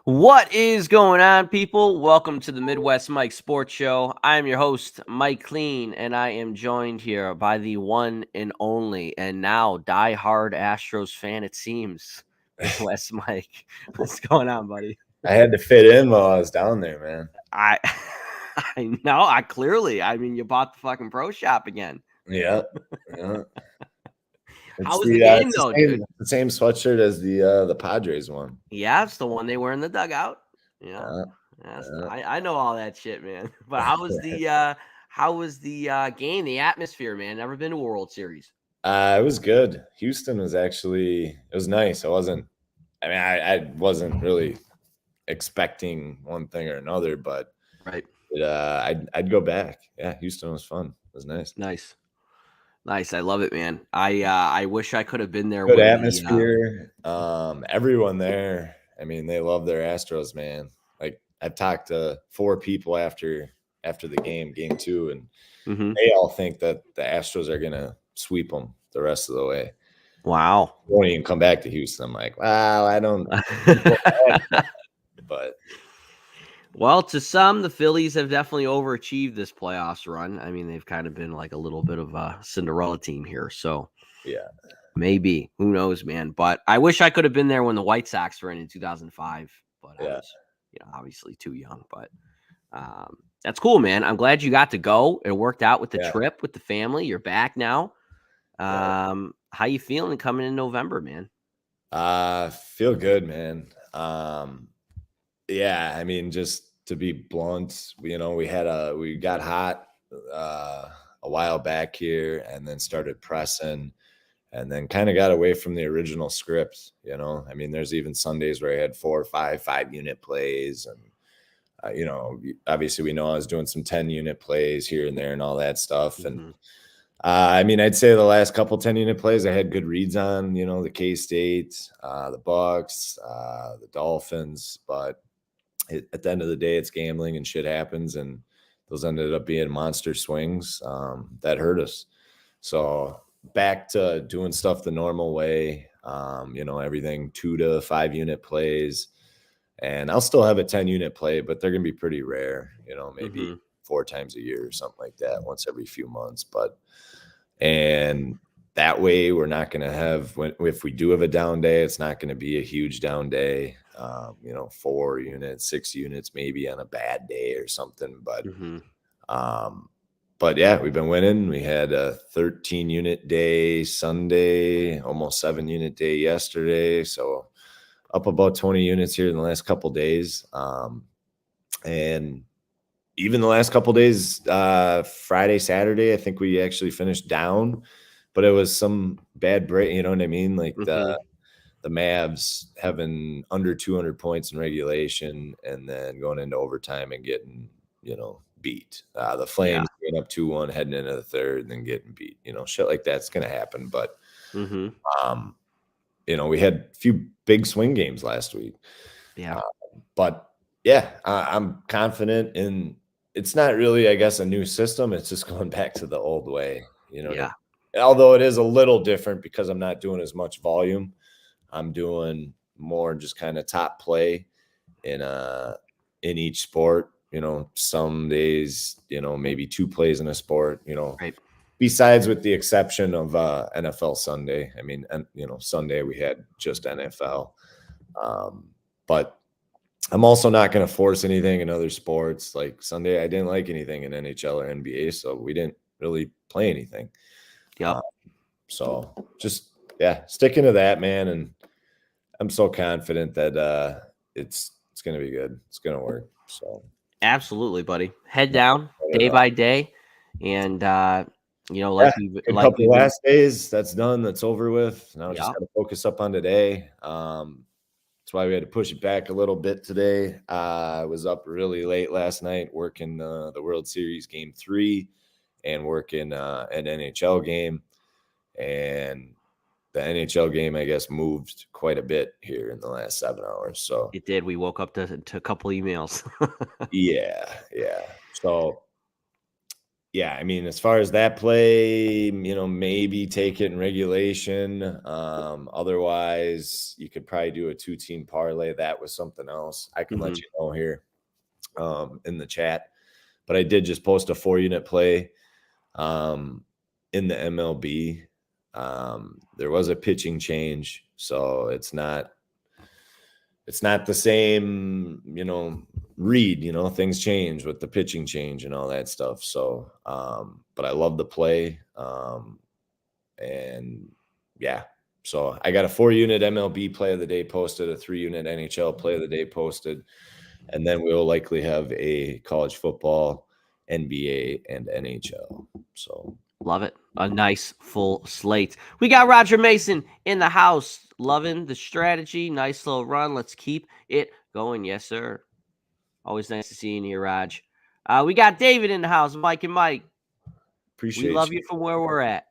What is going on, people? Welcome to the Midwest Mike Sports Show. I am your host, Mike Klean, and I am joined here by the one and only, and now diehard Astros fan, it seems, Midwest Mike. What's going on, buddy? I had to fit in while I was down there, man. I I know, I mean, you bought the fucking pro shop again. Yeah. Yeah. How was the game, It's though, dude? the same sweatshirt as the Padres one. Yeah, it's the one they were in the dugout. Yeah. Yeah. Yes, Yeah. I know all that shit, man. But how was the game, the atmosphere, man? Never been to a World Series. It was good. Houston was it was nice. I wasn't really expecting one thing or another, but Right. I'd go back. Yeah, Houston was fun. It was nice. Nice. I love it, man. I wish I could have been there Good when atmosphere. Everyone there, I mean, they love their Astros, man. Like I've talked to 4 people after the game 2, and Mhm. they all think that the Astros are gonna sweep them the rest of the way. Wow. Won't even come back to Houston. I'm like, wow, I don't. But Well, to some, the Phillies have definitely overachieved this playoffs run. I mean, they've kind of been like a little bit of a Cinderella team here. So yeah, maybe, who knows, man. But I wish I could have been there when the White Sox were in 2005. But I yeah, was, obviously too young. But that's cool, man. I'm glad you got to go. It worked out with the yeah, trip with the family. You're back now. yeah. How you feeling coming in November, man? Feel good, man. Yeah, I mean, just to be blunt, we got hot a while back here, and then started pressing, and then kind of got away from the original script. I mean, there's even Sundays where I had 4 or 5 unit plays, and obviously we know I was doing some 10-unit plays here and there and all that stuff, and I mean, I'd say the last couple 10-unit plays I had good reads on, the K-State, the Bucks, the Dolphins, but at the end of the day, it's gambling and shit happens, and those ended up being monster swings that hurt us. So back to doing stuff the normal way, everything 2 to 5-unit plays, and I'll still have a 10-unit play, but they're going to be pretty rare, maybe 4 times a year or something like that, once every few months. And that way we're not going to have, if we do have a down day, it's not going to be a huge down day. 4 units, 6 units, maybe on a bad day or something. But yeah, we've been winning. We had a 13-unit day Sunday, almost 7-unit day yesterday. So up about 20 units here in the last couple of days. And even the last couple of days, Friday, Saturday, I think we actually finished down, but it was some bad break. You know what I mean? Like the Mavs having under 200 points in regulation and then going into overtime and getting, beat. The Flames getting up 2-1, heading into the third, and then getting beat. Shit like that's going to happen. But, we had a few big swing games last week. Yeah. But, yeah, I'm confident in – it's not really, I guess, a new system. It's just going back to the old way. Although it is a little different because I'm not doing as much volume. I'm doing more just kind of top play in each sport. Some days, maybe 2 plays in a sport, Right. Besides with the exception of NFL Sunday. I mean, and Sunday we had just NFL. But I'm also not going to force anything in other sports. Like Sunday, I didn't like anything in NHL or NBA, so we didn't really play anything. Yep. So just, sticking to that, man. And I'm so confident that it's going to be good. It's going to work. So absolutely, buddy. Head down day by day. And, a couple last days, that's done. That's over with. Now just got to focus up on today. That's why we had to push it back a little bit today. I was up really late last night working the World Series Game 3 and working an NHL game. And the NHL game, I guess, moved quite a bit here in the last 7 hours. So it did. We woke up to a couple emails. yeah. So yeah, I mean, as far as that play, maybe take it in regulation. Otherwise, you could probably do a 2-team parlay. That was something else. I can let you know here in the chat. But I did just post a 4-unit play in the MLB. There was a pitching change, so it's not the same, read, things change with the pitching change and all that stuff. So, but I love the play. And yeah, so I got a 4-unit MLB play of the day posted, a 3-unit NHL play of the day posted, and then we'll likely have a college football, NBA, and NHL. So Love it. A nice full slate. We got Roger Mason in the house. Loving the strategy. Nice little run. Let's keep it going. Yes, sir. Always nice to see you in here, Raj. We got David in the house. Mike and Mike. We appreciate love you. you from where we're at.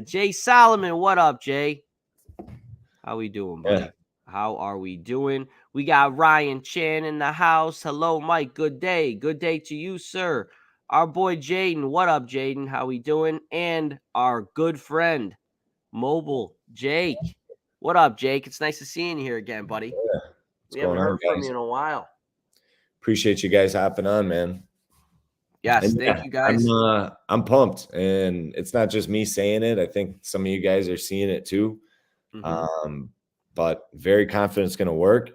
Jay Solomon. What up, Jay? How we doing, buddy? Yeah. How are we doing? We got Ryan Chan in the house. Hello, Mike. Good day. Good day to you, sir. Our boy Jaden. What up, Jaden? How we doing? And our good friend, Mobile Jake. What up, Jake? It's nice to see you here again, buddy. Yeah. What's We going haven't on, heard from guys? you in a while. Appreciate you guys hopping on, man. Yes, And thank yeah, you, guys. I'm pumped, and it's not just me saying it. I think some of you guys are seeing it too. But very confident it's going to work.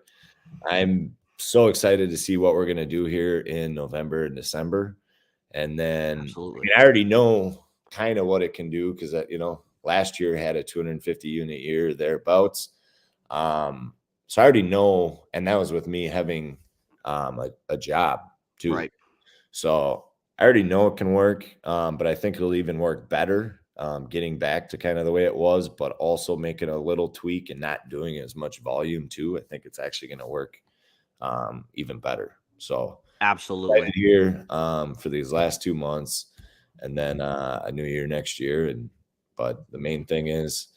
I'm so excited to see what we're going to do here in November and December. And then Absolutely. I already know kind of what it can do because, last year had a 250 unit year thereabouts. So I already know, and that was with me having a job too. Right. So I already know it can work, but I think it'll even work better getting back to kind of the way it was, but also making a little tweak and not doing as much volume too. I think it's actually going to work even better. So Absolutely. excited here for these last 2 months, and then a new year next year. But the main thing is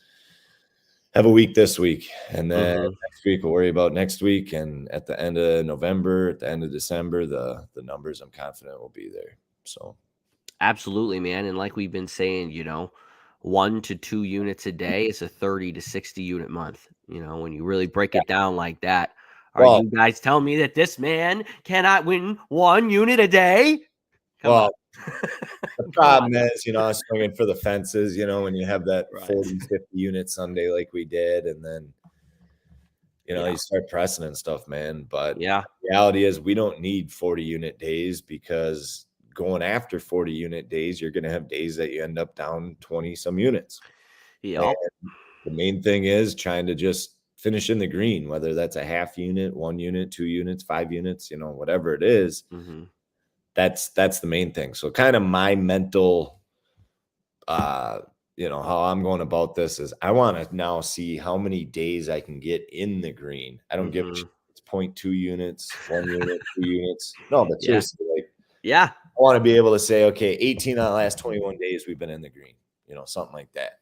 have a week this week, and then next week we'll worry about next week. And at the end of November, at the end of December, the numbers I'm confident will be there. So Absolutely, man. And like we've been saying, 1 to 2 units a day is a 30 to 60 unit month. When you really break it down like that, are well, you guys telling me that this man cannot win 1 unit a day? Come on. the Come problem on. is, I was swinging for the fences, when you have that Right. 40, 50 unit Sunday like we did, and then Yeah. you start pressing and stuff, man. But Yeah. the reality is we don't need 40 unit days, because going after 40 unit days, you're going to have days that you end up down 20 some units. And Yep. the main thing is trying to just finish in the green, whether that's a half unit, 1 unit, 2 units, 5 units, whatever it is. That's the main thing. So kind of my mental, how I'm going about this is I want to now see how many days I can get in the green. I don't give a shit. It's 0.2 units, 1 unit, 2 units. No, but Yeah. seriously, like, Yeah. I want to be able to say, okay, 18 out of the last 21 days we've been in the green, something like that.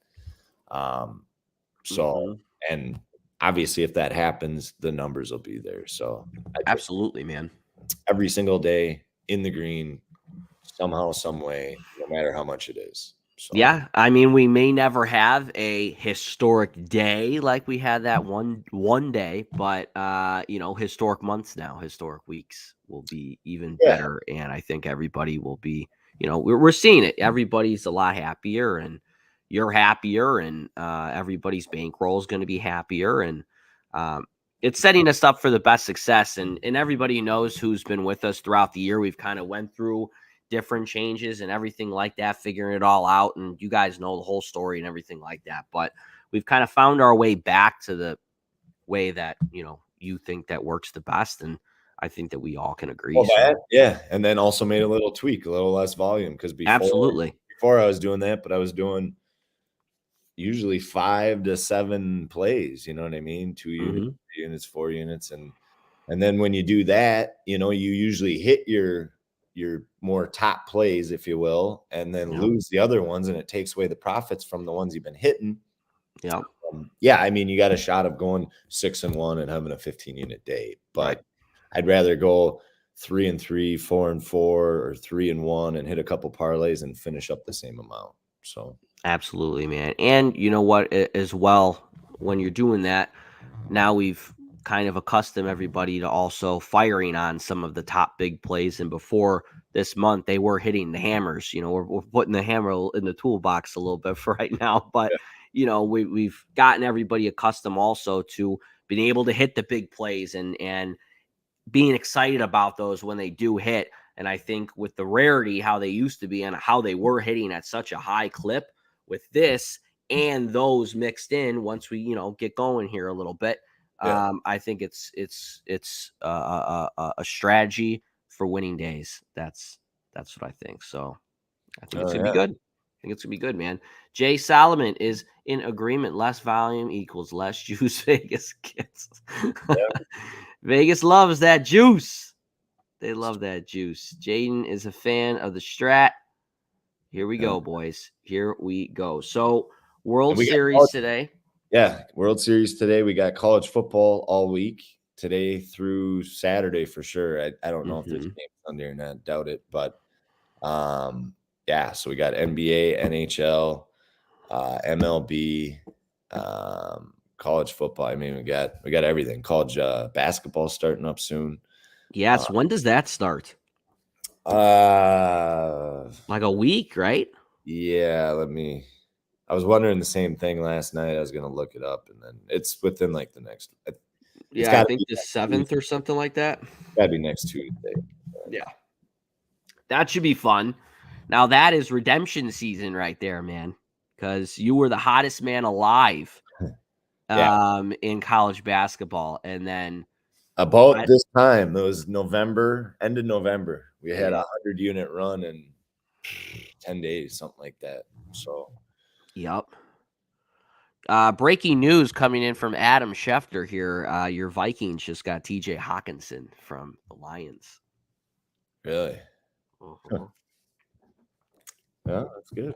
So, and obviously if that happens, the numbers will be there. So Absolutely, man. every single day in the green, somehow, some way, no matter how much it is. So Yeah, I mean, we may never have a historic day like we had that one day, but historic months now, historic weeks will be even yeah. better, and I think everybody will be, we're seeing it. Everybody's a lot happier, and you're happier, and everybody's bankroll is going to be happier, and it's setting us up for the best success. And everybody knows who's been with us throughout the year. We've kind of went through different changes and everything like that, figuring it all out. And you guys know the whole story and everything like that. But we've kind of found our way back to the way that, you think that works the best. And I think that we all can agree. Well, So yeah. And then also made a little tweak, a little less volume, because absolutely. before I was doing that, but I was doing usually 5 to 7 plays, you know what I mean? 2 units, 3 units, 4 units. And then when you do that, you usually hit your more top plays, if you will, and then lose the other ones, and it takes away the profits from the ones you've been hitting. Yeah. Yeah, I mean, you got a shot of going 6-1 and having a 15 unit day, but I'd rather go 3-3, 4-4, or 3-1, and hit a couple parlays and finish up the same amount. So Absolutely, man. And you know what, as well, when you're doing that, now we've kind of accustomed everybody to also firing on some of the top big plays. And before this month, they were hitting the hammers. We're putting the hammer in the toolbox a little bit for right now. But, yeah, we've gotten everybody accustomed also to being able to hit the big plays and being excited about those when they do hit. And I think with the rarity, how they used to be and how they were hitting at such a high clip with this and those mixed in, once we, get going here a little bit, yeah. I think it's a strategy for winning days. That's what I think. So I think it's Oh gonna be yeah. good. I think it's gonna be good, man. Jay Solomon is in agreement. Less volume equals less juice. Vegas gets. Vegas loves that juice. They love that juice. Jaden is a fan of the strat. Here we Yeah. go, boys. Here we go. So, And World we got Series today. World Series today. We got college football all week today through Saturday for sure. I don't know if there's Hmm. games Sunday or not. Doubt it, but yeah. So we got NBA, NHL, MLB, college football. I mean, we got everything. College basketball starting up soon. Yes. When does that start? Uh, Like a week, right? yeah. I was wondering the same thing last night. I was gonna look it up, and then it's within like the next. It's Yeah, I got to think be the next Tuesday. 7th or something like that. Got to be next Tuesday. Yeah. That should be fun. Now, that is redemption season right there, man, because you were the hottest man alive Yeah. in college basketball. And then, About I, this time, it was November, end of November. We had yeah, 100-unit run in 10 days, something like that. So yep. Breaking news coming in from Adam Schefter here. Your Vikings just got TJ Hawkinson from the Lions. really, Mhm. yeah, that's good.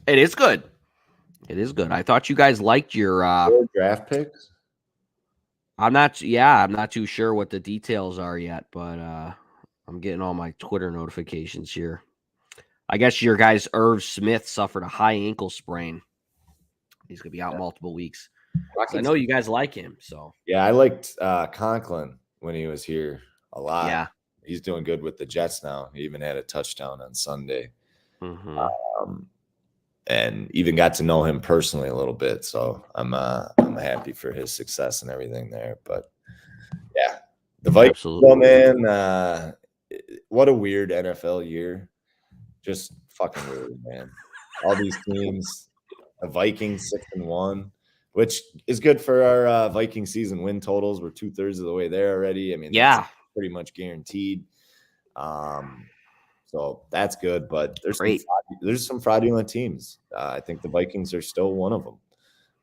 It is good. It is good. I thought you guys liked your. 4 draft picks. I'm not. Yeah, I'm not too sure what the details are yet, but I'm getting all my Twitter notifications here. I guess your guys, Irv Smith, suffered a high ankle sprain. He's gonna be out Yeah. multiple weeks. Because I know Hawkinson. you guys like him. So Yeah, I liked Conklin when he was here a lot. yeah. He's doing good with the Jets now. He even had a touchdown on Sunday. Hmm. Um, and even got to know him personally a little bit. So I'm happy for his success and everything there. But yeah, the Vikings, Absolutely. though, man, what a weird NFL year. Just fucking weird, man. All these teams, the Vikings 6-1, which is good for our Viking season win totals. We're 2/3 of the way there already. I mean, that's Yeah. pretty much guaranteed. Um, so that's good, but Great. there's some fraudulent teams. I think the Vikings are still one of them.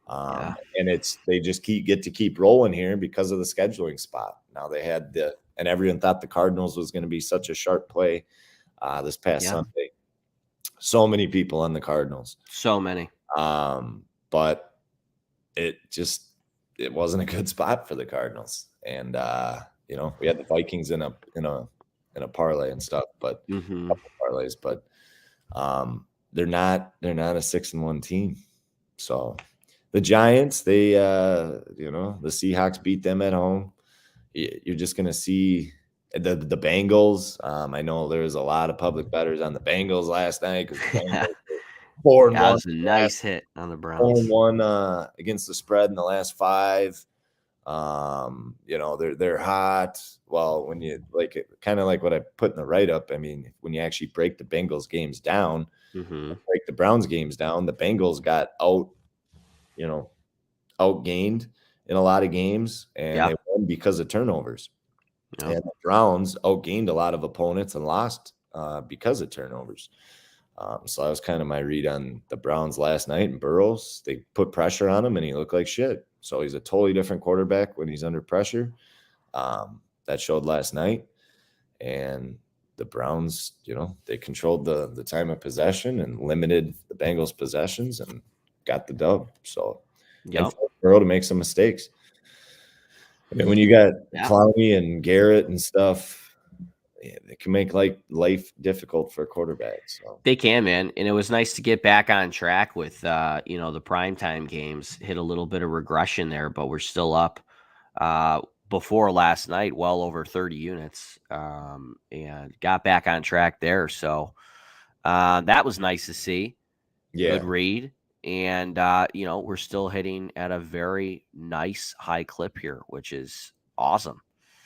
Yeah. And they just get to keep rolling here because of the scheduling spot. Now they had and everyone thought the Cardinals was going to be such a sharp play this past Yeah. Sunday. So many people on the Cardinals. So many. But it wasn't a good spot for the Cardinals. And we had the Vikings in a parlay and stuff, but a Hmm. couple parlays, but they're not a 6-1 team. So the Giants, the Seahawks beat them at home. You're just gonna see the Bengals. I know there was a lot of public bettors on the Bengals last night because the Yeah. Bengals were 4-1 That was a nice hit on the Browns. 4-1 against the spread in the last 5. They're hot. Well, when you kind of like what I put in the write up. I mean, when you actually break the Bengals games down, Hmm. break the Browns games down, the Bengals got outgained in a lot of games, and Yeah. they won because of turnovers. Yeah. And the Browns outgained a lot of opponents and lost because of turnovers. So that was kind of my read on the Browns last night. And Burrows, they put pressure on him, and he looked like shit. So he's a totally different quarterback when he's under pressure. That showed last night. And the Browns, they controlled the time of possession and limited the Bengals' possessions and got the dub. So, and Yep. for Burrow to make some mistakes. I mean, when you got Yeah. Clowney and Garrett and stuff, it can make life difficult for quarterbacks. So They can, man. And it was nice to get back on track with, the primetime games. Hit a little bit of regression there, but we're still up before last night, well over 30 units, and got back on track there. So that was nice to see. Good yeah, read. And, we're still hitting at a very nice high clip here, which is awesome.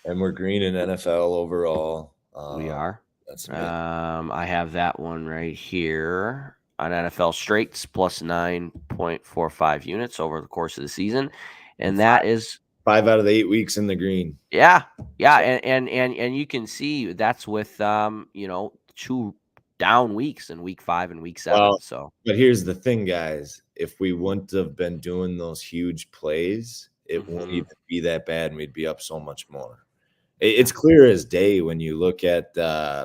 and we're green in NFL overall. We are. That's amazing. I have that one right here on NFL straights plus 9.45 units over the course of the season. And that is, 5 out of the 8 weeks in the green. yeah. Yeah. So, And you can see that's with, 2 down weeks in week 5 and week 7. well, So, but here's the thing, guys. If we wouldn't have been doing those huge plays, it won't mhm, even be that bad, and we'd be up so much more. yeah. It's clear as day when you look at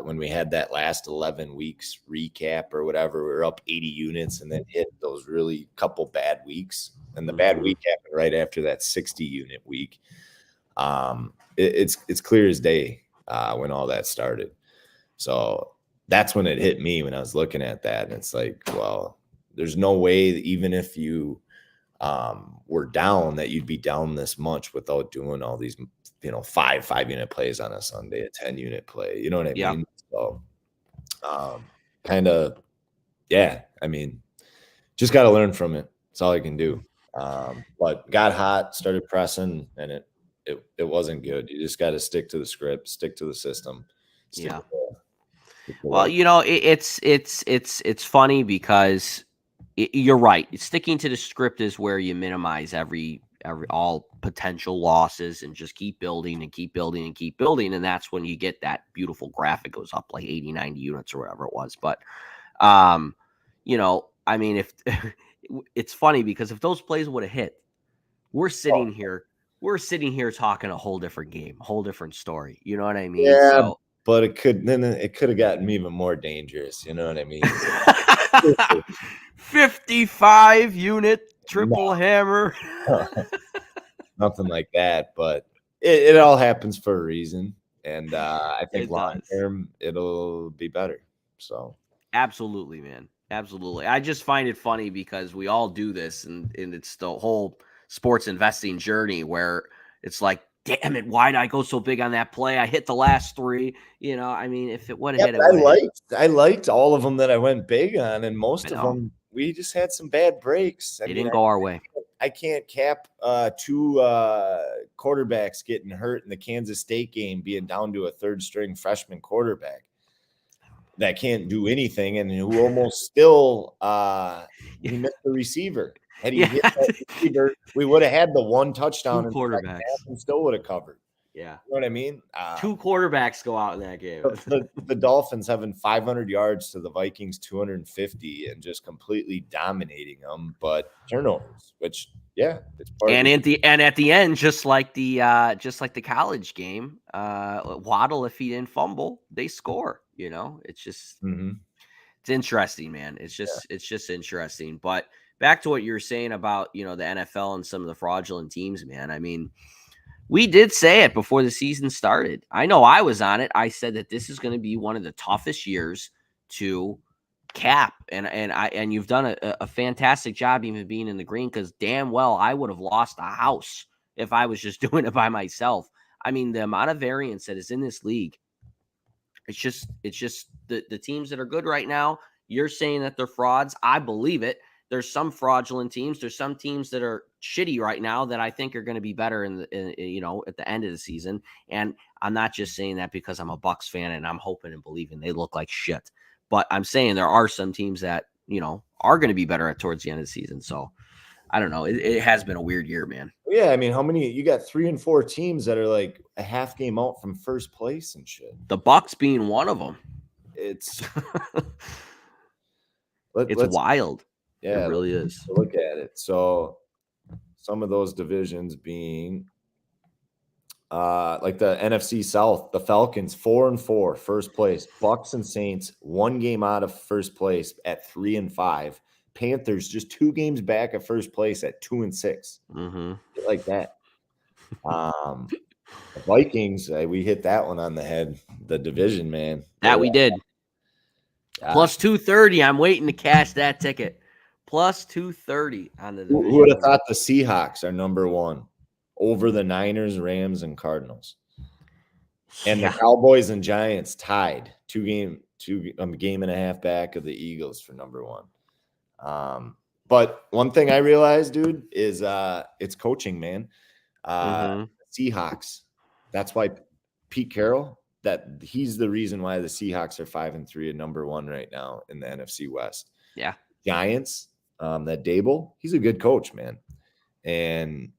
when we had that last 11 weeks recap or whatever. We were up 80 units and then hit those really couple bad weeks. And the bad Mhm, week happened right after that 60 unit week. It's clear as day when all that started. So that's when it hit me when I was looking at that. And it's like, well, there's no way that even if you were down that you'd be down this much without doing all these, 5 unit plays on a Sunday, a 10 unit play. You know what I yeah. mean? So kind of, yeah, I mean, just got to learn from it. That's all I can do. But got hot, started pressing, and it wasn't good. You just got to stick to the script, stick to the system, stick Yeah. to the Well, way. it's funny because you're right. Sticking to the script is where you minimize every all potential losses and just keep building and keep building and keep building, and that's when you get that beautiful graphic goes up like 80, 90 units or whatever it was. But I mean, if it's funny because if those plays would have hit, we're Oh, sitting here we're sitting here talking a whole different game, whole different story. You know what I mean? yeah, So but it could have gotten even more dangerous. You know what I mean? So 55 unit no, triple hammer. nothing like that. But it all happens for a reason, and I think It long does. term it'll be better. So Absolutely, man. Absolutely. I just find it funny because we all do this and it's the whole sports investing journey where it's like, damn it, why did I go so big on that play? I hit the last three. I mean, if it would have yeah, hit, it but would have hit. I liked all of them that I went big on, and I most of know. them we just had some bad breaks. I It mean, didn't go our way. I can't cap two quarterbacks getting hurt in the Kansas State game, being down to a third string freshman quarterback that can't do anything and who almost still he missed the receiver. Had he hit Yeah. that receiver, we would have had the one touchdown Two in the second half quarterbacks. and still would have covered. Yeah. You know what I mean? Two quarterbacks go out in that game. The Dolphins having 500 yards to the Vikings 250 and just completely dominating them, but turnovers, which yeah, it's part of And the at the end, just like the college game, Waddle, if he didn't fumble, they score. It's just Mhm. it's interesting, man. It's just interesting. But back to what you were saying about the NFL and some of the fraudulent teams, man. I mean, we did say it before the season started. I know I was on it. I said that this is going to be one of the toughest years to cap, and you've done a fantastic job even being in the green because damn well I would have lost a house if I was just doing it by myself. I mean, the amount of variance that is in this league, it's just the teams that are good right now. You're saying that they're frauds. I believe it. There's some fraudulent teams. There's some teams that are shitty right now that I think are going to be better at the end of the season. And I'm not just saying that because I'm a Bucks fan and I'm hoping and believing they look like shit. But I'm saying there are some teams that are going to be better towards the end of the season. So I don't know. It has been a weird year, man. Yeah, I mean, how many you got 3 and 4 teams that are like a half game out from first place and shit. The Bucks being one of them. It's It's let's wild. It yeah, really let's is. look at it. So some of those divisions being like the NFC South, the Falcons 4 and 4, first place. Bucks and Saints 1 game out of first place at 3 and 5. Panthers just 2 games back at first place at 2 and 6. Mm-hmm. Shit like that. Um, The Vikings, we hit that one on the head. The division, man. That we did. Plus 230. I'm waiting to cash that ticket. Plus 230 on the division. Who would have thought the Seahawks are number one over the Niners, Rams, and Cardinals? And the Cowboys and Giants tied game and a half back of the Eagles for number one. But one thing I realized, dude, is it's coaching, man. Seahawks. That's why Pete Carroll, that he's the reason why the Seahawks are 5-3 and number one right now in the NFC West. Yeah. Giants, that Dable, he's a good coach, man. And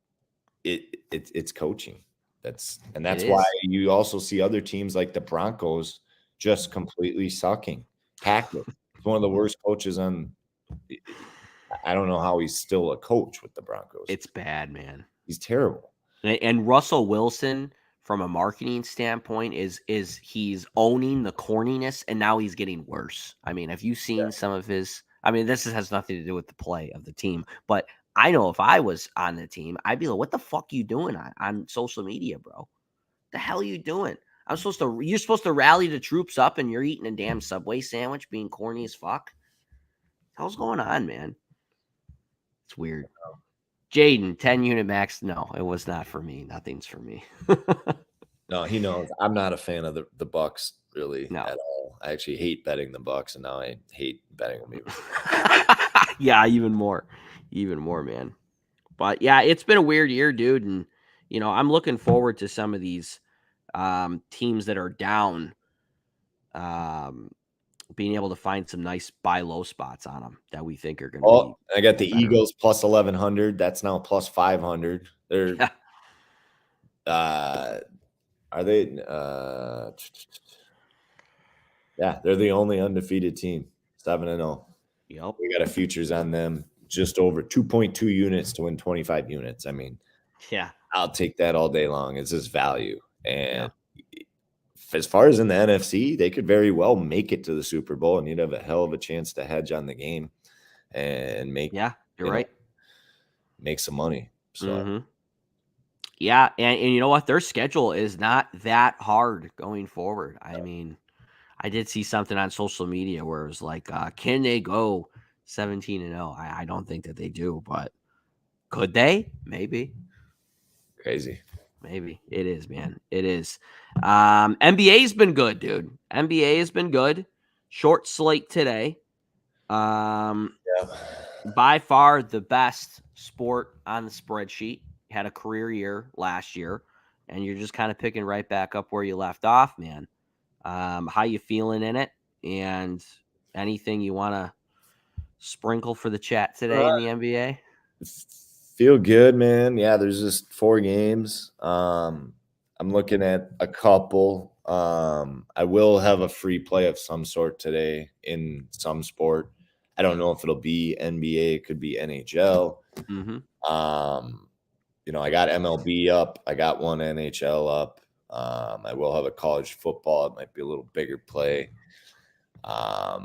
it's coaching. That's why you also see other teams like the Broncos just completely sucking. Hackett, one of the worst coaches on. I don't know how he's still a coach with the Broncos. It's bad, man. He's terrible. And Russell Wilson, from a marketing standpoint, is he's owning the corniness, and now he's getting worse. I mean, have you seen some of his? I mean, this has nothing to do with the play of the team, but I know if I was on the team, I'd be like, "What the fuck you doing on social media, bro? The hell are you doing? You're supposed to rally the troops up, and you're eating a damn Subway sandwich, being corny as fuck. What's going on, man? It's weird." Jaden, 10-unit max. No, it was not for me. Nothing's for me. No, he knows. I'm not a fan of the Bucks really No. at all. I actually hate betting the Bucks, and now I hate betting them even. Yeah, even more, man. But yeah, it's been a weird year, dude, and I'm looking forward to some of these teams that are down, being able to find some nice buy low spots on them that we think are going to be. I got the Eagles plus 1,100. That's now plus 500. They're are they? Yeah, they're the only undefeated team, 7-0. Yep. We got a futures on them just over 2.2 units to win 25 units. I mean, yeah, I'll take that all day long. It's just value. And as far as in the NFC, they could very well make it to the Super Bowl, and you'd have a hell of a chance to hedge on the game and make. Yeah, you're right. Make some money. So. Yeah, and you know what? Their schedule is not that hard going forward. I mean, I did see something on social media where it was like, can they go 17-0? I don't think that they do, but could they? Maybe. Crazy. Maybe. It is, man. It is. NBA's been good, dude. NBA has been good. Short slate today. By far the best sport on the spreadsheet. Had a career year last year, and you're just kind of picking right back up where you left off, man. How you feeling in it, and anything you want to sprinkle for the chat today in the NBA? Feel good, man. Yeah, there's just 4 games. I'm looking at a couple. I will have a free play of some sort today in some sport. I don't know if it'll be NBA. It could be NHL. I got MLB up. I got one NHL up. I will have a college football. It might be a little bigger play. But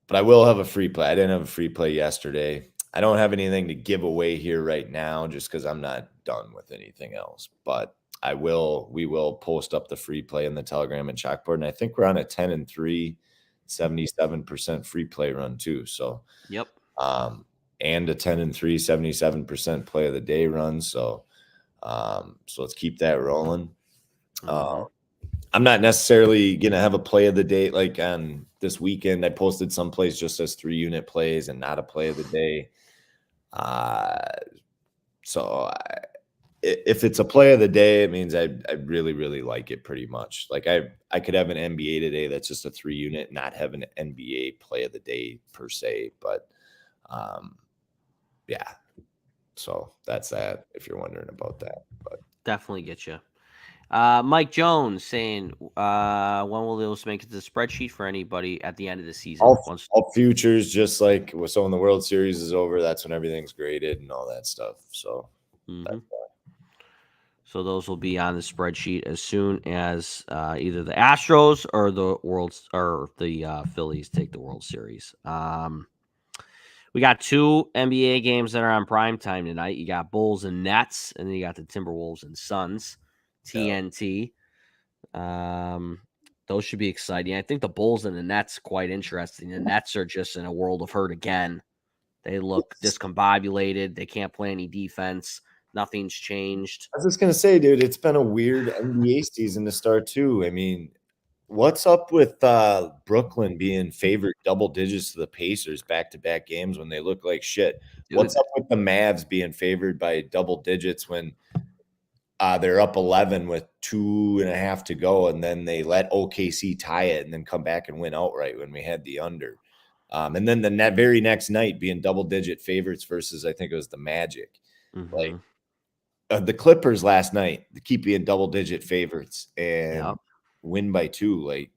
I will have a free play. I didn't have a free play yesterday. I don't have anything to give away here right now just because I'm not done with anything else. But we will post up the free play in the Telegram and Chalkboard. And I think we're on a 10-3, 77% free play run too. So, yep. And a 10-3, 77% play of the day run. So let's keep that rolling. I'm not necessarily going to have a play of the day. Like on this weekend, I posted someplace just as 3-unit plays and not a play of the day. If it's a play of the day, it means I really, really like it pretty much. Like I could have an NBA today that's just a 3-unit, not have an NBA play of the day per se. But yeah. So that's that, if you're wondering about that. But definitely get you. Mike Jones saying, when will those make it to the spreadsheet for anybody at the end of the season? All futures, just like so when the World Series is over, that's when everything's graded and all that stuff. So that's why. So those will be on the spreadsheet as soon as either the Astros or the Phillies take the World Series. We got 2 NBA games that are on prime time tonight. You got Bulls and Nets, and then you got the Timberwolves and Suns. TNT. Those should be exciting. I think the Bulls and the Nets quite interesting. The Nets are just in a world of hurt again. They look discombobulated. They can't play any defense. Nothing's changed. I was just gonna say, dude, it's been a weird NBA season to start too. I mean, what's up with Brooklyn being favored double digits to the Pacers back-to-back games when they look like shit? What's Dude, up with the Mavs being favored by double digits when they're up 11 with 2.5 to go, and then they let OKC tie it and then come back and win outright when we had the under. And then the very next night being double-digit favorites versus, I think it was the Magic. Like, the Clippers last night, they keep being double-digit favorites and win by 2. Like,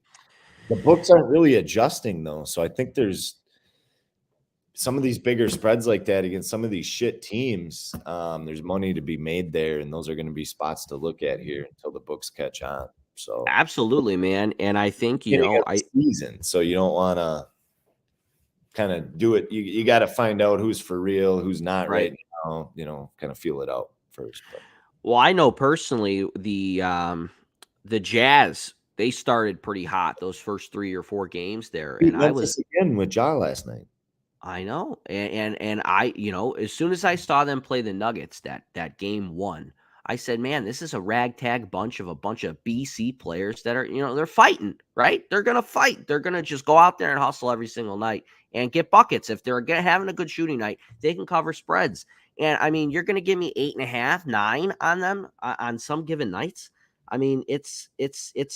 the books aren't really adjusting, though. So I think there's some of these bigger spreads like that against some of these shit teams. There's money to be made there, and those are going to be spots to look at here until the books catch on. So absolutely, man. And I think, season, so you don't want to kind of do it. You got to find out who's for real, who's not right now, kind of feel it out first. But. Well, I know personally the Jazz, they started pretty hot those first 3 or 4 games there. And I was again with Ja last night. I know. And I, as soon as I saw them play the Nuggets that game 1, I said, man, this is a ragtag bunch of BC players that are, they're fighting, right? They're going to fight. They're going to just go out there and hustle every single night and get buckets. If they're having a good shooting night, they can cover spreads. And I mean, you're going to give me 8.5, 9 on them on some given nights. I mean, it's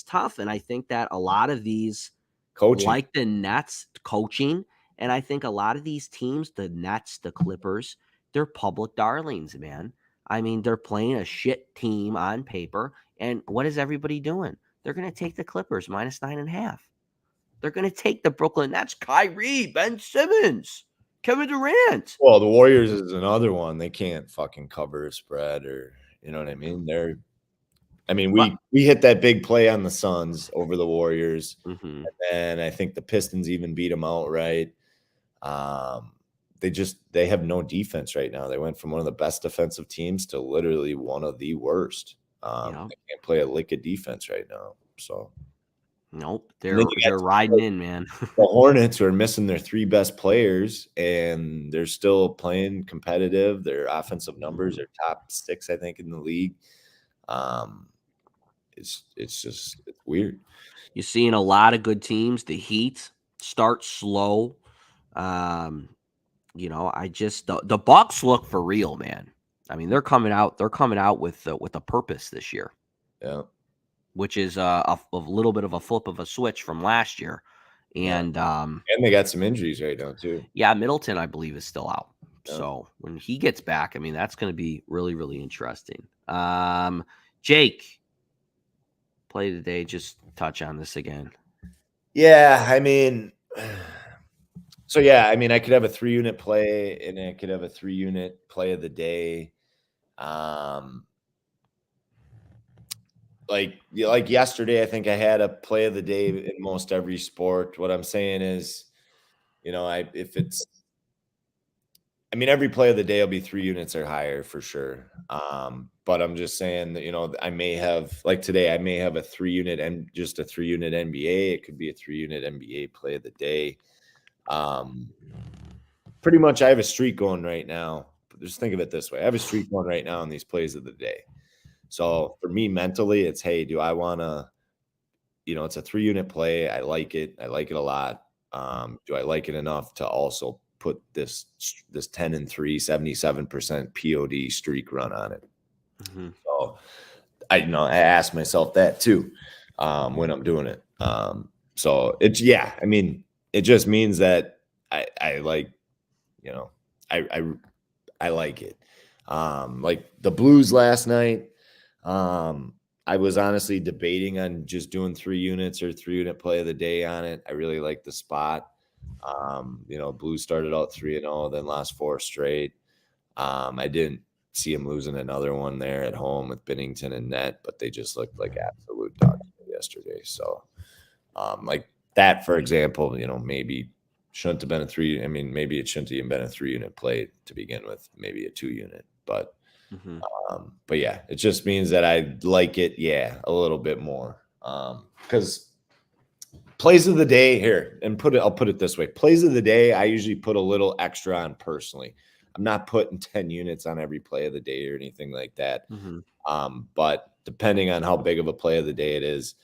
tough. And I think that a lot of these coaching, like the Nets coaching, and I think a lot of these teams, the Nets, the Clippers, they're public darlings, man. I mean, they're playing a shit team on paper. And what is everybody doing? They're going to take the Clippers minus 9.5. They're going to take the Brooklyn Nets, Kyrie, Ben Simmons, Kevin Durant. Well, the Warriors is another one. They can't fucking cover a spread, or you know what I mean? We hit that big play on the Suns over the Warriors, and I think the Pistons even beat them outright. They have no defense right now. They went from one of the best defensive teams to literally one of the worst. They can't play a lick of defense right now. So nope, they're riding in, man. The Hornets are missing their 3 best players, and they're still playing competitive. Their offensive numbers are top 6, I think, in the league. It's weird. You're seeing a lot of good teams. The Heat start slow. The Bucks look for real, man. I mean, they're coming out with a purpose this year. Yeah. Which is a little bit of a flip of a switch from last year. And they got some injuries right now too. Yeah, Middleton, I believe, is still out. Yeah. So when he gets back, I mean, that's going to be really, really interesting. Jake, play today. Just touch on this again. Yeah, I mean, I could have a 3-unit play, and I could have a 3-unit play of the day. Like yesterday, I think I had a play of the day in most every sport. What I'm saying is, every play of the day will be 3 units or higher for sure. But I'm just saying that, I may have, like today, I may have a 3-unit and just a 3-unit NBA. It could be a 3-unit NBA play of the day. Pretty much I have a streak going right now. Just think of it this way. I have a streak going right now on these plays of the day. So for me mentally, it's, hey, do I want to, it's a 3-unit play. I like it. I like it a lot. Do I like it enough to also put this 10-3, 77% POD streak run on it? So I ask myself that too when I'm doing it. So it's, it just means that I like, I like it. Like the Blues last night, I was honestly debating on just doing 3 units or 3-unit play of the day on it. I really like the spot. Blues started out 3-0, then lost 4 straight. I didn't see him losing another one there at home with Binnington and net, but they just looked like absolute dogs yesterday. So, like that, for example, maybe shouldn't have been a 3. Maybe it shouldn't have even been a 3-unit play to begin with, maybe a 2-unit. But Mm-hmm. But yeah, it just means that I like it, a little bit more. Because plays of the day here, and I'll put it this way: plays of the day, I usually put a little extra on personally. I'm not putting 10 units on every play of the day or anything like that. Mm-hmm. But depending on how big of a play of the day it is,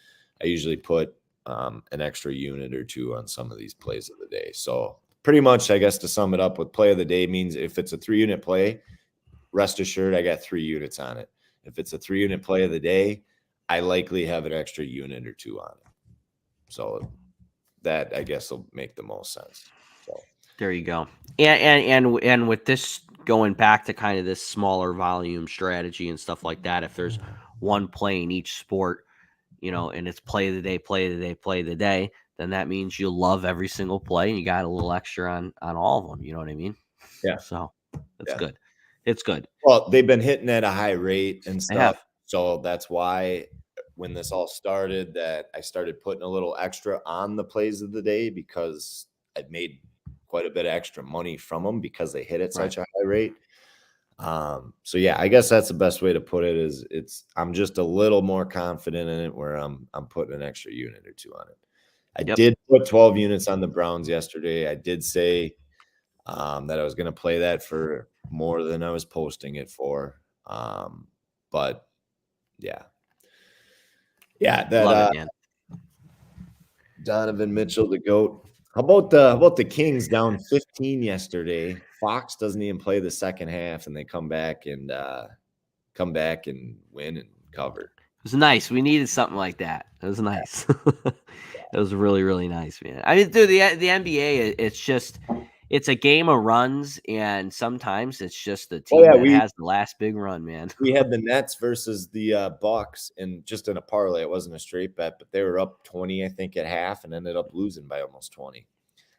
I usually put an extra unit or two on some of these plays of the day. So pretty much, I guess to sum it up, with play of the day means if it's a 3-unit play, rest assured I got 3 units on it. If it's a 3-unit play of the day, I likely have an extra unit or two on it. So that, I guess, will make the most sense. So There you go. And with this going back to kind of this smaller volume strategy and stuff like that, if there's one play in each sport, and it's play of the day, play of the day, play of the day, then that means you love every single play and you got a little extra on all of them. You know what I mean? yeah, So that's yeah. good. It's good. Well, they've been hitting at a high rate and I stuff. have. So that's why when this all started, that I started putting a little extra on the plays of the day, because I'd made quite a bit of extra money from them because they hit at Right. such a high rate. So yeah, I guess that's the best way to put it. Is I'm just a little more confident in it, where I'm putting an extra unit or two on it. I Yep. did put 12 units on the Browns yesterday. I did say that I was going to play that for more than I was posting it for. But yeah, that Love it, man. Donovan Mitchell, the GOAT. How about the Kings down 15 yesterday? Fox doesn't even play the second half, and they come back and win and cover. It was nice. We needed something like that. It was nice. It was really, really nice, man. I mean, dude, the NBA, it's a game of runs, and sometimes it's just the Oh team yeah, that we has the last big run, man. we had the Nets versus the Bucks, and just in a parlay. It wasn't a straight bet, but they were up 20, I think, at half, and ended up losing by almost 20.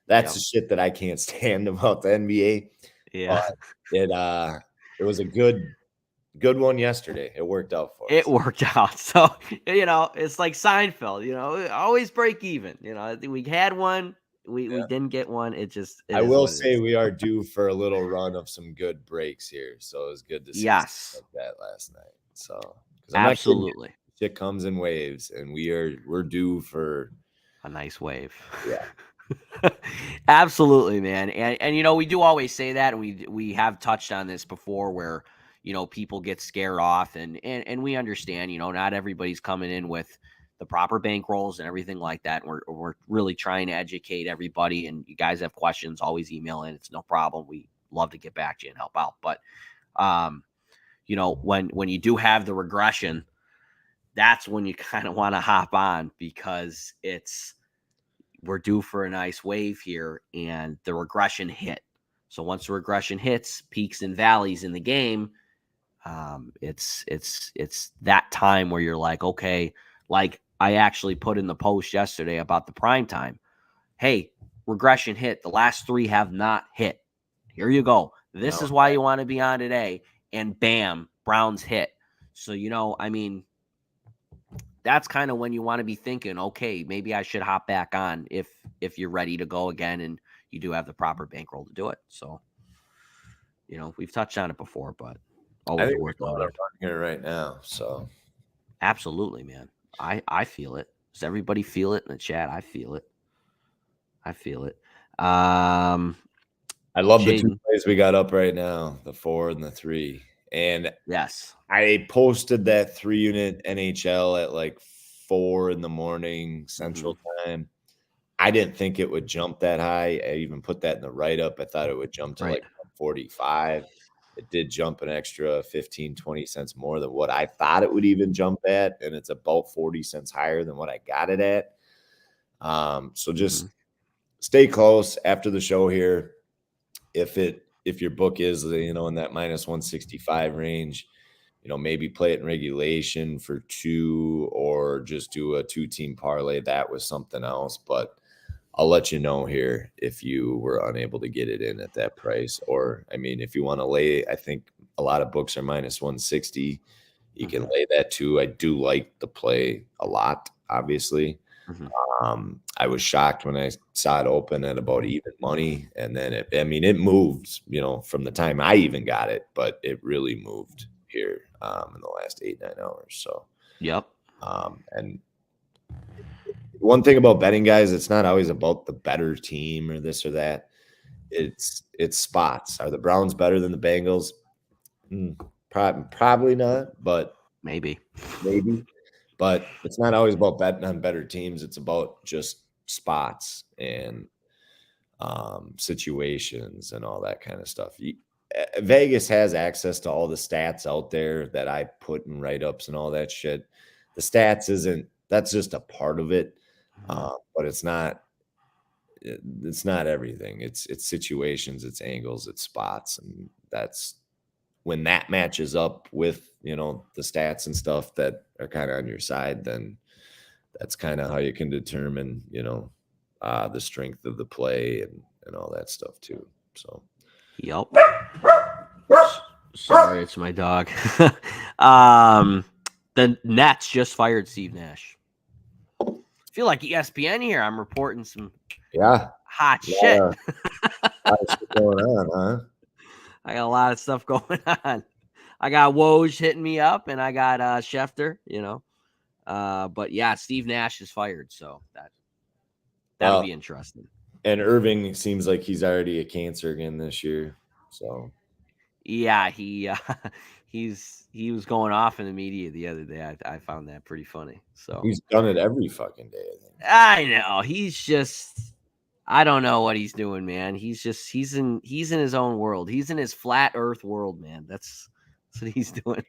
That's Yep. the shit that I can't stand about the NBA. Yeah. But it was a good one yesterday. It worked out for It us. worked out. So, it's like Seinfeld, always break even. I think we had one, we Yeah. didn't get one. It I is will what it say is. we are due for a little run of some good breaks here. So it was good to see stuff Yes. like that last night. So, because I'm not kidding you, Absolutely. shit comes in waves, and we're due for A nice wave. yeah. Absolutely, man. And we do always say that, and we have touched on this before, where people get scared off, and we understand. Not everybody's coming in with the proper bankrolls and everything like that. And we're really trying to educate everybody. And you guys have questions, always email in. It's no problem. We love to get back to you and help out. But when you do have the regression, that's when you kind of want to hop on, because we're due for a nice wave here, and the regression hit. So once the regression hits, peaks and valleys in the game, it's that time where you're like, okay, like I actually put in the post yesterday about the prime time. Hey, regression hit. The last 3 have not hit. Here you go. This No, is why you want to be on today. And bam, Browns hit. So I mean, that's kind of when you want to be thinking, okay, maybe I should hop back on if you're ready to go again and you do have the proper bankroll to do it. So, we've touched on it before, but I always think we worth go on a noting. run here right now. So Absolutely, man. I feel it. Does everybody feel it in the chat? I feel it. I feel it. I love the 2 Jaden, plays we got up right now, the 4 and the 3. And yes. I posted that 3-unit NHL at like 4 in the morning Mm-hmm. Central Time. I didn't think it would jump that high. I even put that in the write-up. I thought it would jump to Right. like 45. It did jump an extra 15, 20 cents more than what I thought it would even jump at, and it's about 40 cents higher than what I got it at. So Mm-hmm. just stay close after the show here. If your book is, in that minus 165 range, maybe play it in regulation for 2, or just do a 2-team parlay. That was something else, but I'll let you know here if you were unable to get it in at that price. Or, I mean, if you want to lay, I think a lot of books are minus 160. You can Mm-hmm. lay that too. I do like the play a lot, obviously. Mm-hmm. I was shocked when I saw it open at about even money. And then it moved, from the time I even got it, but it really moved. here in the last 8-9 hours. So, Yep. And one thing about betting, guys, it's not always about the better team or this or that. It's spots. Are the Browns better than the Bengals? Probably not, but Maybe. maybe. But it's not always about betting on better teams. It's about just spots and situations and all that kind of stuff. Vegas has access to all the stats out there that I put in write-ups and all that shit. The stats that's just a part of it, but it's not everything. It's situations, it's angles, it's spots, and that's when that matches up with the stats and stuff that are kind of on your side. Then that's kind of how you can determine the strength of the play and all that stuff too. So, Yep. Sorry, it's my dog. The Nets just fired Steve Nash. I feel like ESPN here. I'm reporting some hot shit. Lot of shit going on, huh? I got a lot of stuff going on. I got Woj hitting me up, and I got Schefter. But yeah, Steve Nash is fired, so that'll be interesting. And Irving seems like he's already a cancer again this year. So yeah, he was going off in the media the other day. I found that pretty funny. So he's done it every fucking day, I think. I know. He's just I don't know what he's doing, man. He's in his own world. He's in his flat earth world, man. That's what he's doing.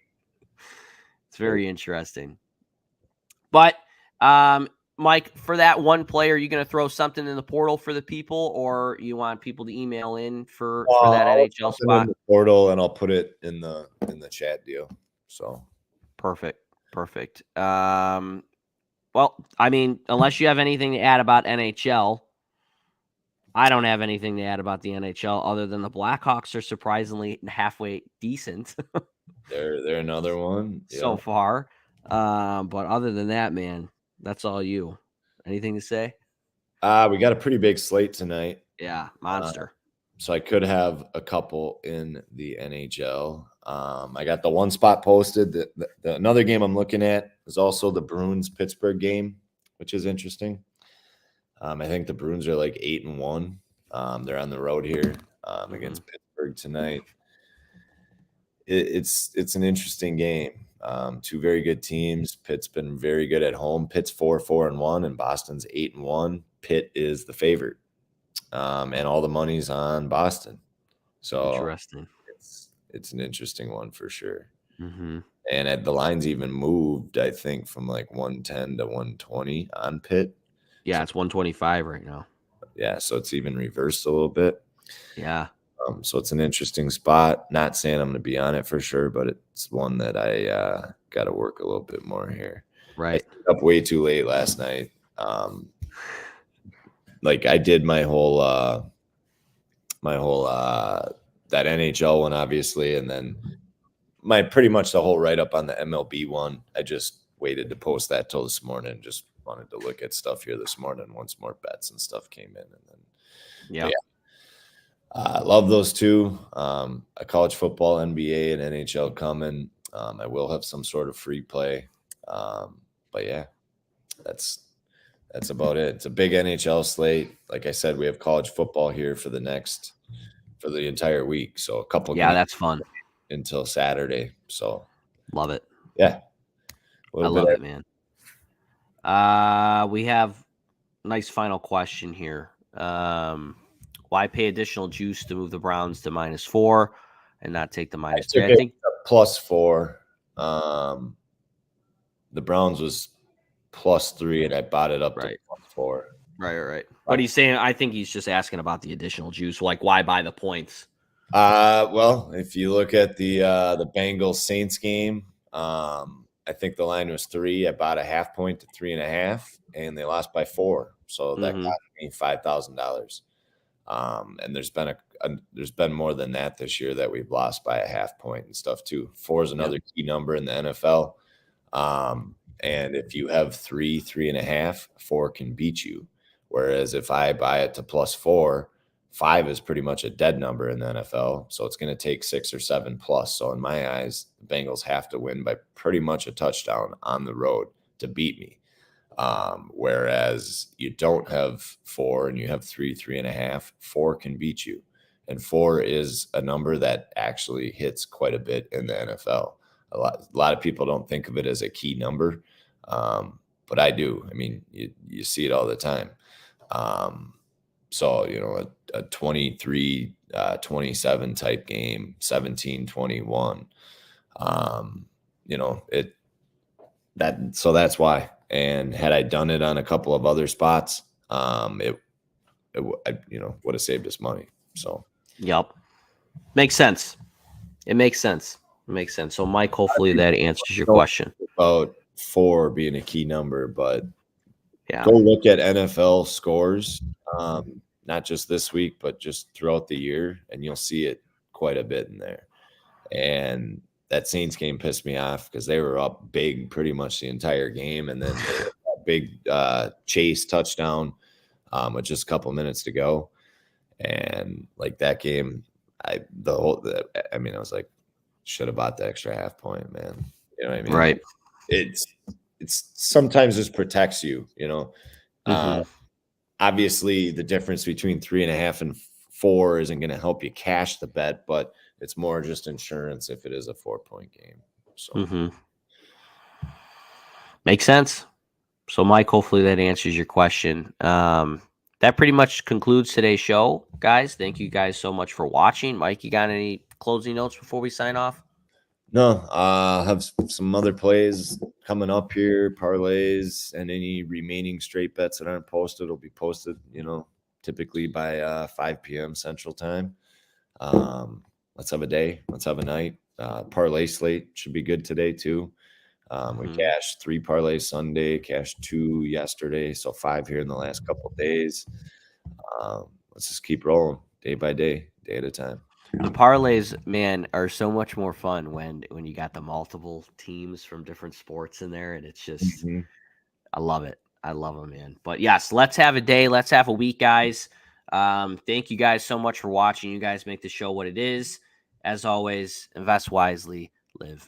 It's very interesting. But Mike, for that one player, are you going to throw something in the portal for the people, or you want people to email in for that NHL spot? In the portal, and I'll put it in the chat deal. So perfect. Well, I mean, unless you have anything to add about NHL, I don't have anything to add about the NHL other than the Blackhawks are surprisingly halfway decent. They're another one so far. But other than that, man, that's all you. Anything to say? We got a pretty big slate tonight. Yeah, monster. So I could have a couple in the NHL. I got the one spot posted. Another game I'm looking at is also the Bruins-Pittsburgh game, which is interesting. I think the Bruins are like 8-1. They're on the road here against Pittsburgh tonight. It's an interesting game. Two very good teams. Pitt's been very good at home. Pitt's 4-1, and Boston's 8-1. Pitt is the favorite, and all the money's on Boston. So interesting. It's an interesting one for sure. Mm-hmm. And the line's even moved, I think, from like 110 to 120 on Pitt. Yeah, it's 125 right now. Yeah, so it's even reversed a little bit. Yeah. So it's an interesting spot. Not saying I'm going to be on it for sure, but it's one that I got to work a little bit more here. Right. I stayed up way too late last night. Like I did my whole that NHL one, obviously, and then pretty much the whole write up on the MLB one. I just waited to post that till this morning. Just wanted to look at stuff here this morning once more bets and stuff came in, and then yeah. I love those two. A college football, NBA, and NHL coming. I will have some sort of free play. But yeah, that's about it. It's a big NHL slate. Like I said, we have college football here for the entire week. So a couple games that's fun until Saturday. So love it. Yeah. I love it, man. We have a nice final question here. Why pay additional juice to move the Browns to -4 and not take the -3? I think +4. The Browns was +3, and I bought it up to +4. Right. But he's saying, I think he's just asking about the additional juice. Like, why buy the points? Well, if you look at the Bengals Saints game, I think the line was 3. I bought a half point to 3.5, and they lost by 4. So that got me $5,000. And there's been more than that this year that we've lost by a half point and stuff too. 4 is another key number in the NFL. And if you have 3.5, 4 can beat you. Whereas if I buy it to +4, 5 is pretty much a dead number in the NFL. So it's going to take 6 or 7 plus. So in my eyes, the Bengals have to win by pretty much a touchdown on the road to beat me. Whereas you don't have 4 and you have 3, 3.5, 4 can beat you. And 4 is a number that actually hits quite a bit in the NFL. A lot of people don't think of it as a key number, but I do. I mean, you see it all the time. So, a 23, 27 type game, 17, 21, so that's why. And had I done it on a couple of other spots, it would have saved us money. So, yep. Makes sense. It makes sense. So, Mike, hopefully that answers your question. About 4 being a key number, but yeah, go look at NFL scores, not just this week, but just throughout the year, and you'll see it quite a bit in there. And that Saints game pissed me off because they were up big pretty much the entire game, and then a big chase touchdown with just a couple minutes to go. And like that game, I was like, should have bought the extra half point, man. You know what I mean? Right. It's sometimes just protects you, Obviously, the difference between 3.5 and 4 isn't going to help you cash the bet, but it's more just insurance if it is a 4-point game. So makes sense. So, Mike, hopefully that answers your question. That pretty much concludes today's show, guys. Thank you guys so much for watching. Mike, you got any closing notes before we sign off? No, I'll have some other plays coming up here, parlays, and any remaining straight bets that aren't posted will be posted, typically by 5 p.m. Central Time. Let's have a day. Let's have a night. Parlay slate should be good today, too. We cashed 3 parlays Sunday, cashed 2 yesterday, so 5 here in the last couple of days. Let's just keep rolling day by day, day at a time. The parlays, man, are so much more fun when you got the multiple teams from different sports in there, and it's just, I love it. I love them, man. But yes, let's have a day. Let's have a week, guys. Thank you guys so much for watching. You guys make the show what it is. As always, invest wisely, live